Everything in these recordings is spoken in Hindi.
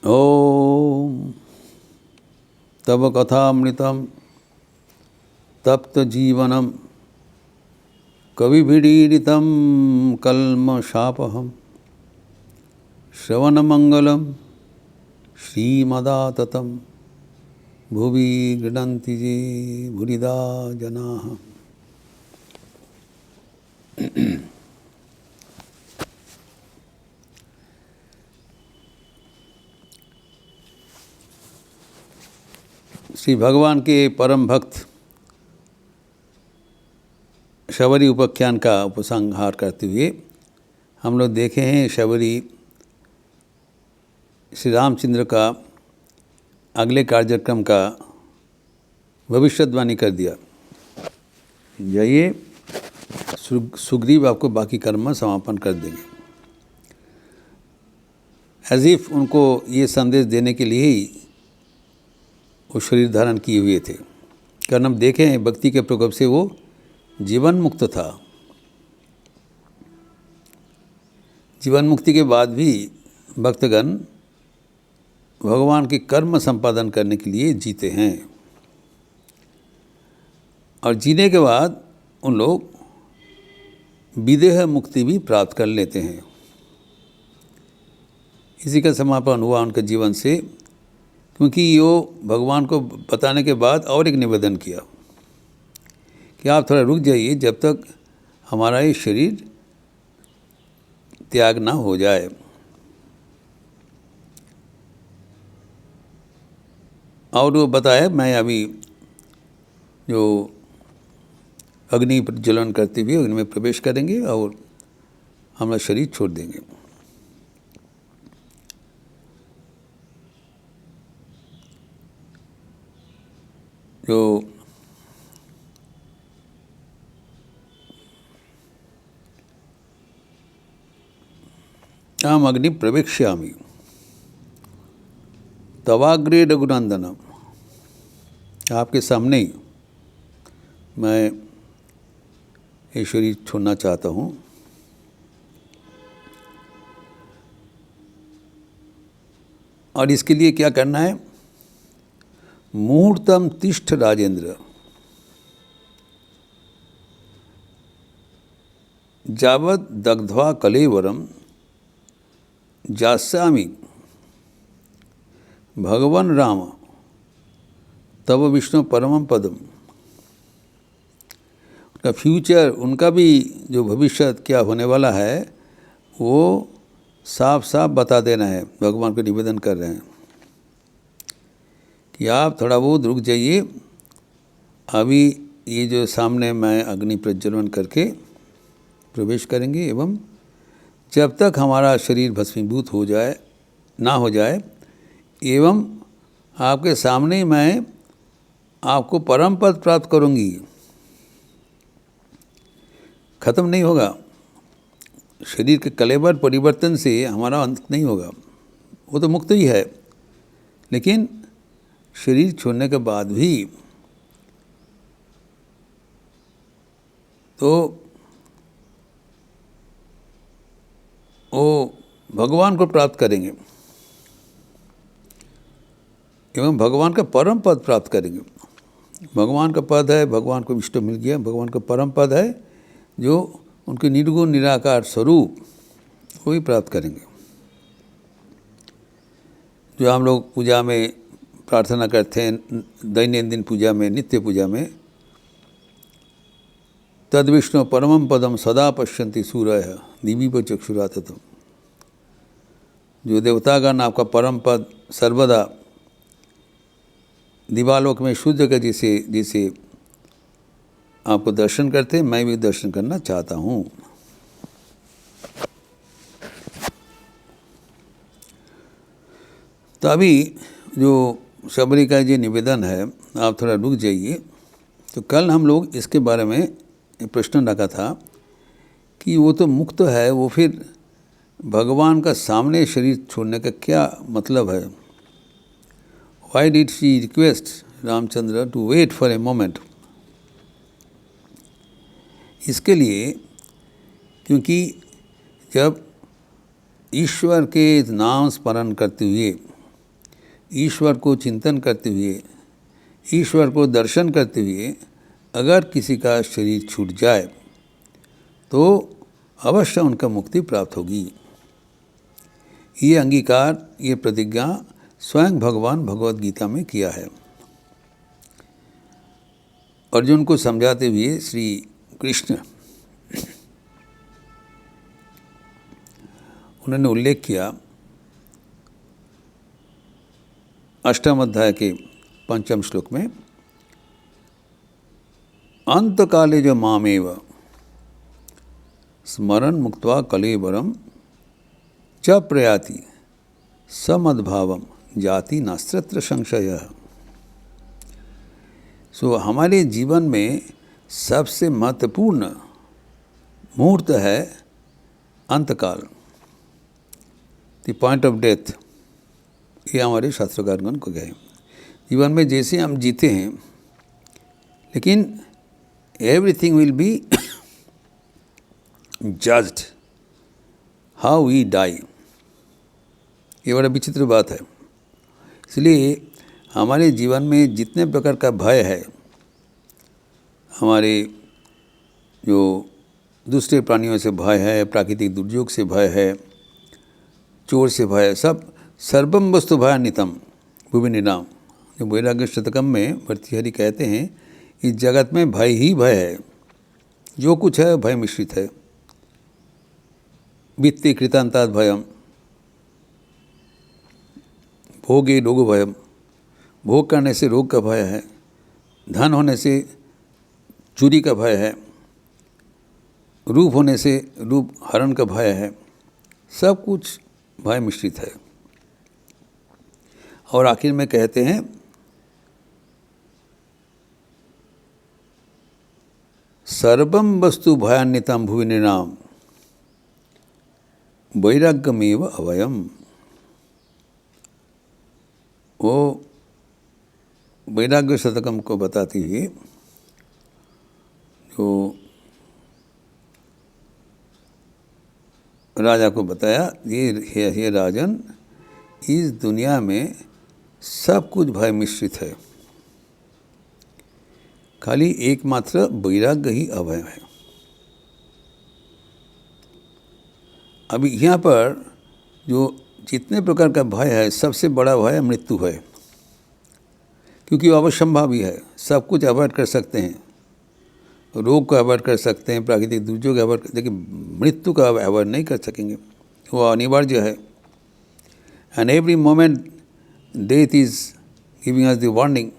ओम तव कथामृतम तप्त जीवनम कविभिरीडितं कल्मषापहं श्रवणमंगलम श्रीमदाततं भुवि गृह्णन्ति ये भूरिदा जनाः। श्री भगवान के परम भक्त शबरी उपाख्यान का उपसंहार करते हुए हम लोग देखे हैं शबरी श्री रामचंद्र का अगले कार्यक्रम का भविष्यवाणी कर दिया। जाइए सुग्रीव आपको बाकी कर्म में समापन कर देंगे। एज इफ उनको ये संदेश देने के लिए ही वो शरीर धारण किए हुए थे। कारण हम देखें हैं भक्ति के प्रकोप से वो जीवन मुक्त था। जीवन मुक्ति के बाद भी भक्तगण भगवान के कर्म संपादन करने के लिए जीते हैं और जीने के बाद उन लोग विदेह मुक्ति भी प्राप्त कर लेते हैं। इसी का समापन हुआ उनके जीवन से, क्योंकि यो भगवान को बताने के बाद और एक निवेदन किया कि आप थोड़ा रुक जाइए जब तक हमारा ये शरीर त्याग ना हो जाए। और वो बताया मैं अभी जो अग्नि प्रज्वलन करते हुए अग्नि में प्रवेश करेंगे और हमारा शरीर छोड़ देंगे। जो आम अग्नि प्रवेक्ष्यामि तवाग्रे रघुनंदनम, आपके सामने ही मैं ये शरीर छोड़ना चाहता हूँ। और इसके लिए क्या करना है? मुहूर्तम तिष्ठ राजेंद्र, जावत दग्ध्वा कलेवरम जास्यामि भगवान राम तव विष्णु परमं पदम। उनका फ्यूचर, उनका भी जो भविष्य क्या होने वाला है वो साफ साफ बता देना है। भगवान को निवेदन कर रहे हैं कि आप थोड़ा बहुत रुक जाइए। अभी ये जो सामने मैं अग्नि प्रज्वलन करके प्रवेश करेंगे एवं जब तक हमारा शरीर भस्मीभूत हो जाए ना हो जाए एवं आपके सामने ही मैं आपको परम पद प्राप्त करूंगी। खत्म नहीं होगा, शरीर के कलेवर परिवर्तन से हमारा अंत नहीं होगा, वो तो मुक्त ही है। लेकिन शरीर छोड़ने के बाद भी तो वो भगवान को प्राप्त करेंगे एवं भगवान का परम पद प्राप्त करेंगे। भगवान का पद है, भगवान को इष्ट मिल गया, भगवान का परम पद है जो उनके निर्गुण निराकार स्वरूप वो ही प्राप्त करेंगे। जो हम लोग पूजा में प्रार्थना करते हैं, दैनंदिन पूजा में, नित्य पूजा में, तद विष्णु परमं पदम सदा पश्यन्ति सूरयः दिवीव चक्षुराततम्। जो देवतागण आपका परम पद सर्वदा दिवालोक में शुद्ध के जैसे आपको दर्शन करते हैं, मैं भी दर्शन करना चाहता हूँ। तो अभी जो शबरी का ये निवेदन है, आप थोड़ा रुक जाइए। तो कल हम लोग इसके बारे में प्रश्न रखा था कि वो तो मुक्त है, वो फिर भगवान का सामने शरीर छोड़ने का क्या मतलब है? Why did she request Ramchandra to wait for a moment? इसके लिए क्योंकि जब ईश्वर के नाम स्मरण करते हुए ईश्वर को चिंतन करते हुए, ईश्वर को दर्शन करते हुए अगर किसी का शरीर छूट जाए तो अवश्य उनका मुक्ति प्राप्त होगी। ये अंगीकार, ये प्रतिज्ञा स्वयं भगवान भगवद गीता में किया है। अर्जुन को समझाते हुए श्री कृष्ण उन्होंने उल्लेख किया 8वें अध्याय के 5वें श्लोक में, अंतकाले जो मामेव स्मरण मुक्त्वा कलेवरम च प्रयाति समद्भावम जाति नास्त्र संशय। सो हमारे जीवन में सबसे महत्वपूर्ण मुहूर्त है अंतकाल, द पॉइंट ऑफ डेथ। ये हमारे शास्त्रकारगण को कहे। जीवन में जैसे हम जीते हैं, लेकिन everything will be judged how we die. ये बड़ा विचित्र बात है। इसलिए हमारे जीवन में जितने प्रकार का भय है, हमारे जो दूसरे प्राणियों से भय है, प्राकृतिक दुर्योग से भय है, चोर से भय है, सब सर्वम वस्तु भयान्वितम भुवि निराम। जो वैराग्य शतकम में भर्तृहरि कहते हैं, इस जगत में भय ही भय है, जो कुछ है भय मिश्रित है। वित्ते कृतांतात् भयम, भोगे रोग भयम, भोग करने से रोग का भय है, धन होने से चोरी का भय है, रूप होने से रूप हरण का भय है, सब कुछ भय मिश्रित है। और आखिर में कहते हैं, सर्वम वस्तु भयान्वितम भुवि निराम वैराग्यमेव अभयम। वो वैराग्य शतकम को बताती हुए जो राजा को बताया, ये राजन, इस दुनिया में सब कुछ भय मिश्रित है, खाली एकमात्र वैराग्य ही अभय है। अभी यहाँ पर जो जितने प्रकार का भय है, सबसे बड़ा भय मृत्यु है, क्योंकि वो अवश्यंभावी है। सब कुछ अवॉइड कर सकते हैं, रोग को अवॉइड कर सकते हैं, प्राकृतिक दुर्योग अवॉइड, लेकिन मृत्यु का अवॉइड नहीं कर सकेंगे, वो अनिवार्य है। And every moment death is giving us the warning,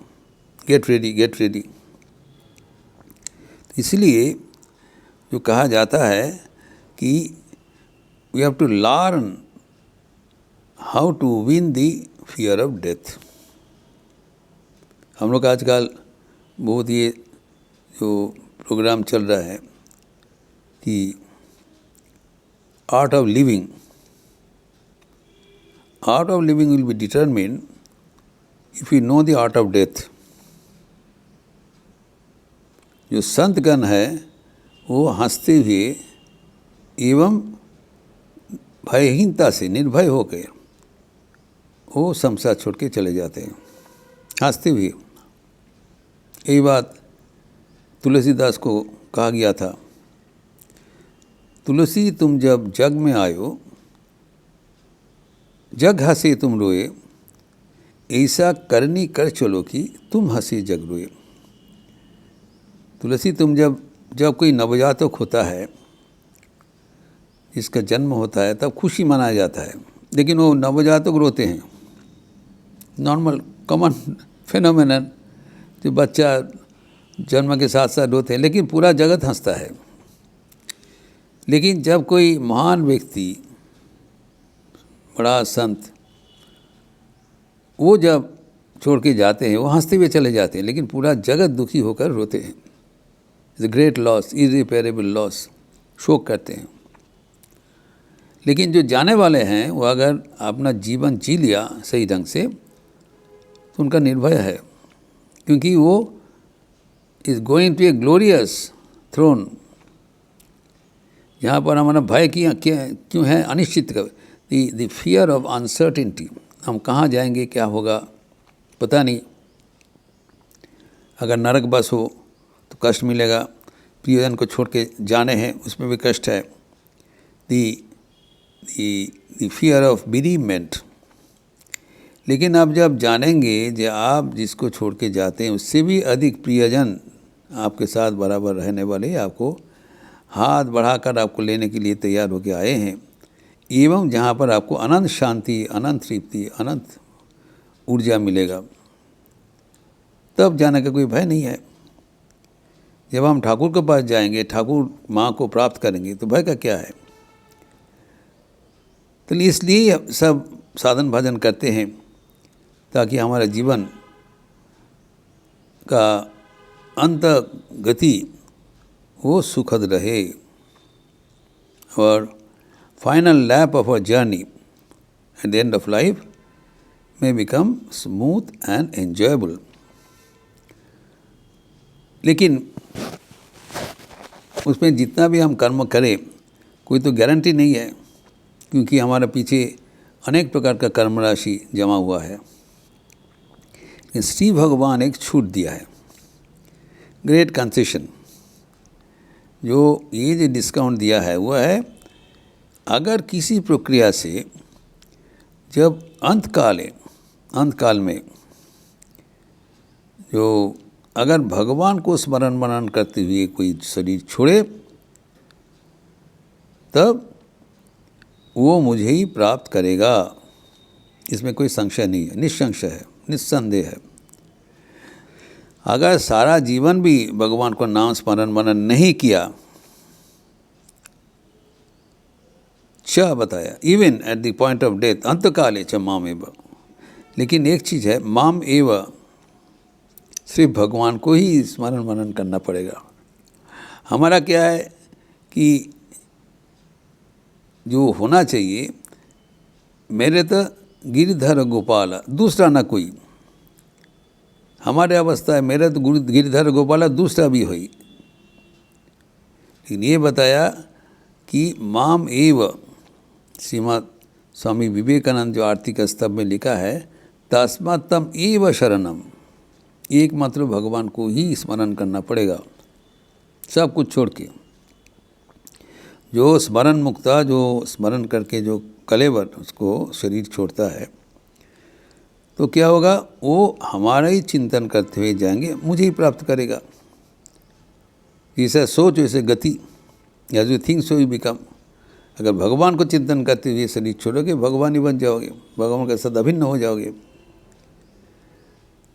get ready, get ready. इसलिए जो कहा जाता है कि we have to learn how to win the fear of death. हम लोग आजकल बहुत ये जो प्रोग्राम चल रहा है कि art of living will be determined if you know the art of death. जो संतगण है वो हंसते हुए एवं भयहीनता से निर्भय होकर वो संसार छोड़ के चले जाते हैं, हंसते हुए। यही बात तुलसीदास को कहा गया था, तुलसी तुम जब जग में आयो, जग हंसे तुम रोए, ऐसा करनी कर चलो कि तुम हंसे जग रोए। तुलसी तुम जब कोई नवजातक होता है, जिसका जन्म होता है, तब खुशी मनाया जाता है, लेकिन वो नवजातक रोते हैं। नॉर्मल कॉमन फिनोमेनन, जो बच्चा जन्म के साथ साथ रोते हैं, लेकिन पूरा जगत हंसता है। लेकिन जब कोई महान व्यक्ति, बड़ा संत, वो जब छोड़ के जाते हैं, वो हंसते हुए चले जाते हैं, लेकिन पूरा जगत दुखी होकर रोते हैं। It's a great loss, irreparable loss, शोक करते हैं। लेकिन जो जाने वाले हैं, वो अगर अपना जीवन जी लिया सही ढंग से, तो उनका निर्भय है, क्योंकि वो is going to a glorious throne, जहाँ पर हमारा भय क्यों है, अनिश्चित का, द फियर ऑफ अनसर्टिनिटी, हम कहाँ जाएंगे, क्या होगा पता नहीं। अगर नरक बस हो तो कष्ट मिलेगा, प्रियजन को छोड़ के जाने हैं उसमें भी कष्ट है। दी फियर ऑफ bereavement। लेकिन आप जब जानेंगे जो आप जिसको छोड़ के जाते हैं उससे भी अधिक प्रियजन आपके साथ बराबर रहने वाले आपको हाथ बढ़ाकर आपको लेने के लिए तैयार होकर आए हैं, एवं जहाँ पर आपको अनंत शांति, अनंत तृप्ति, अनंत ऊर्जा मिलेगा, तब जाने का कोई भय नहीं है। जब हम ठाकुर के पास जाएंगे, ठाकुर माँ को प्राप्त करेंगे, तो भय का क्या है। तो इसलिए सब साधन भजन करते हैं ताकि हमारा जीवन का अंत गति वो सुखद रहे और final lap of a journey at the end of life में बिकम स्मूथ एंड एंजॉयबल। लेकिन उसमें जितना भी हम कर्म करें कोई तो गारंटी नहीं है, क्योंकि हमारे पीछे अनेक प्रकार का कर्म राशि जमा हुआ है। श्री भगवान एक छूट दिया है, ग्रेट कंसेशन। जो ये जो डिस्काउंट दिया है वह है, अगर किसी प्रक्रिया से जब अंतकाल में जो अगर भगवान को स्मरण मनन करते हुए कोई शरीर छोड़े, तब वो मुझे ही प्राप्त करेगा, इसमें कोई संशय नहीं है, निसंशय है, निस्संदेह है। अगर सारा जीवन भी भगवान को नाम स्मरण मनन नहीं किया, बताया even at the point of death अंतकाले च माम एव। लेकिन एक चीज़ है, माम एव, सिर्फ भगवान को ही स्मरण मनन करना पड़ेगा। हमारा क्या है कि जो होना चाहिए, मेरे तो गिरिधर गोपाल, दूसरा ना कोई। हमारे अवस्था है, मेरे तो गिरिधर गोपाल, दूसरा भी हुई। लेकिन ये बताया कि माम एव, श्रीमद् स्वामी विवेकानंद जो आर्थिक स्तंभ में लिखा है, तस्मात् तम एव शरणम, एकमात्र भगवान को ही स्मरण करना पड़ेगा, सब कुछ छोड़ के। जो स्मरण मुक्ता, जो स्मरण करके जो कलेवर उसको शरीर छोड़ता है, तो क्या होगा, वो हमारा ही चिंतन करते हुए जाएंगे, मुझे ही प्राप्त करेगा। जैसा सोच वैसे गति, as you think so you become. अगर भगवान को चिंतन करते हुए शरीर छोड़ोगे, भगवान ही बन जाओगे, भगवान के साथ अभिन्न हो जाओगे।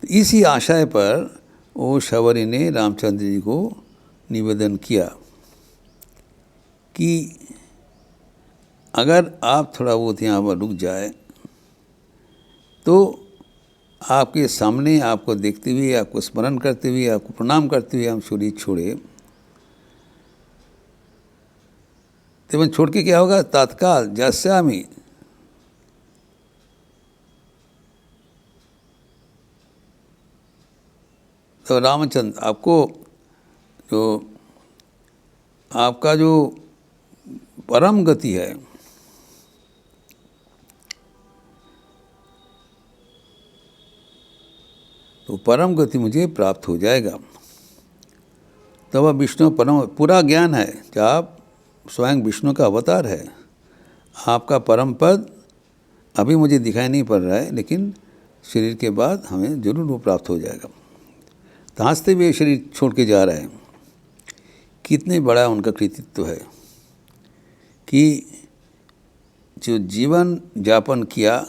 तो इसी आशय पर वो शबरी ने रामचंद्र जी को निवेदन किया कि अगर आप थोड़ा बहुत यहाँ पर रुक जाए तो आपके सामने, आपको देखते हुए, आपको स्मरण करते हुए, आपको प्रणाम करते हुए हम शरीर छोड़े, तो छोड़ के क्या होगा, तत्काल जास्यामि, तो रामचंद्र आपको जो आपका जो परम गति है, तो परम गति मुझे प्राप्त हो जाएगा। तब वह विष्णु परम, पूरा ज्ञान है कि आप स्वयं विष्णु का अवतार है। आपका परम पद अभी मुझे दिखाई नहीं पड़ रहा है, लेकिन शरीर के बाद हमें जरूर वो प्राप्त हो जाएगा। तो हंसते हुए शरीर छोड़ के जा रहे हैं, कितने बड़ा उनका कृतित्व है कि जो जीवन यापन किया,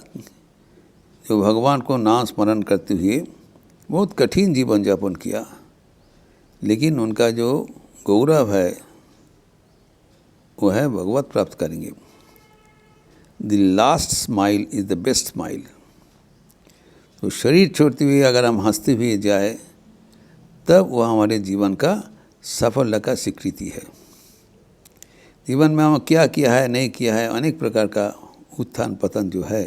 जो भगवान को नाम स्मरण करते हुए बहुत कठिन जीवन यापन किया, लेकिन उनका जो गौरव है वो है भगवत प्राप्त करेंगे। The last smile is the best smile. तो शरीर छोड़ते हुए अगर हम हंसते हुए जाए, तब वह हमारे जीवन का सफलता का स्वीकृति है। जीवन में हम क्या किया है, नहीं किया है, अनेक प्रकार का उत्थान पतन जो है,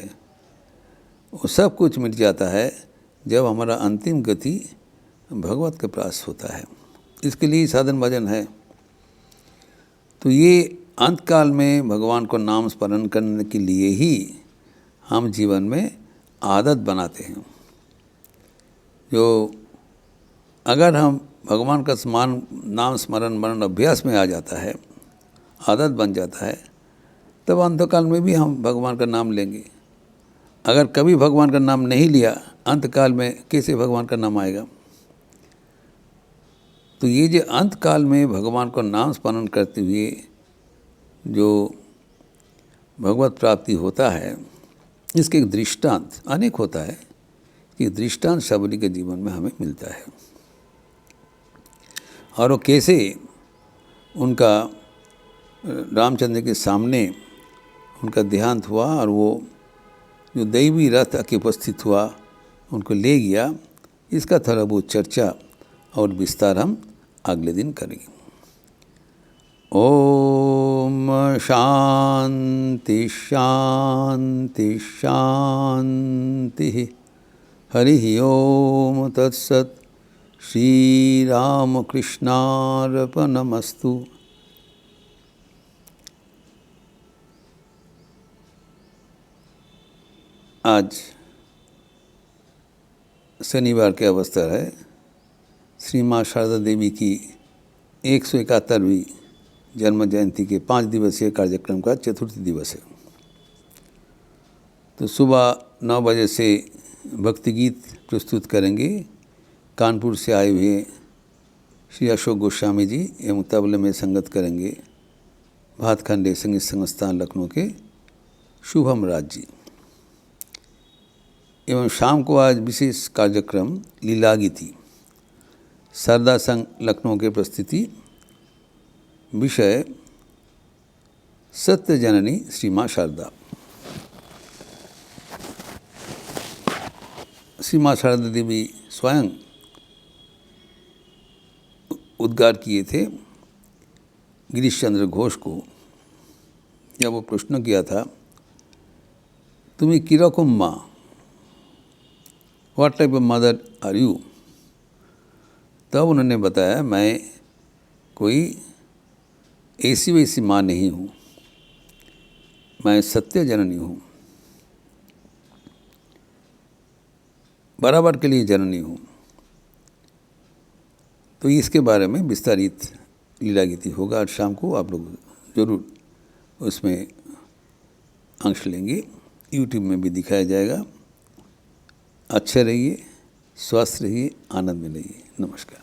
वो सब कुछ मिट जाता है जब हमारा अंतिम गति भगवत के पास होता है। इसके लिए साधन भजन है। तो ये अंतकाल में भगवान को नाम स्मरण करने के लिए ही हम जीवन में आदत बनाते हैं। जो अगर हम भगवान का नाम स्मरण मनन अभ्यास में आ जाता है, आदत बन जाता है, तब अंतकाल में भी हम भगवान का नाम लेंगे। अगर कभी भगवान का नाम नहीं लिया, अंतकाल में कैसे भगवान का नाम आएगा? तो ये जो अंतकाल में भगवान को नाम स्मरण करते हुए जो भगवत प्राप्ति होता है, इसके एक दृष्टांत अनेक होता है कि दृष्टांत शबरी के जीवन में हमें मिलता है। और वो कैसे उनका रामचंद्र के सामने उनका देहांत हुआ और वो जो दैवी रथ आके उपस्थित हुआ उनको ले गया, इसका थोड़ा बहुत चर्चा और विस्तार हम अगले दिन करेंगे। ओम शांति शांति शांति। हरि ओम तत्सत्। श्री राम कृष्णार्पणमस्तु। आज शनिवार के अवसर है श्री माँ शारदा देवी की 171वीं जन्म जयंती के 5 दिवसीय कार्यक्रम का चतुर्थी दिवस है। तो सुबह 9 बजे से भक्ति गीत प्रस्तुत करेंगे। कानपुर से आए हुए श्री अशोक गोस्वामी जी एवं तबले में संगत करेंगे भातखंडे संगीत संस्थान लखनऊ के शुभम राज जी। एवं शाम को आज विशेष कार्यक्रम लीला गीति शारदा संघ लखनऊ के प्रस्तुति। विषय सत्य जननी श्री माँ शारदा। श्री माँ शारदा देवी स्वयं उद्गार किए थे गिरीश चंद्र घोष को, जब वो प्रश्न किया था, तुम्हें किरकम माँ, what type of mother are you? तब उन्होंने बताया, मैं कोई ऐसी वैसी माँ नहीं हूँ, मैं सत्य जननी हूँ, बराबर के लिए जननी हूँ। तो इसके बारे में विस्तारित लीला गीति होगा आज शाम को, आप लोग ज़रूर उसमें अंश लेंगे। यूट्यूब में भी दिखाया जाएगा। अच्छे रहिए, स्वस्थ रहिए, आनंद में रहिए। नमस्कार।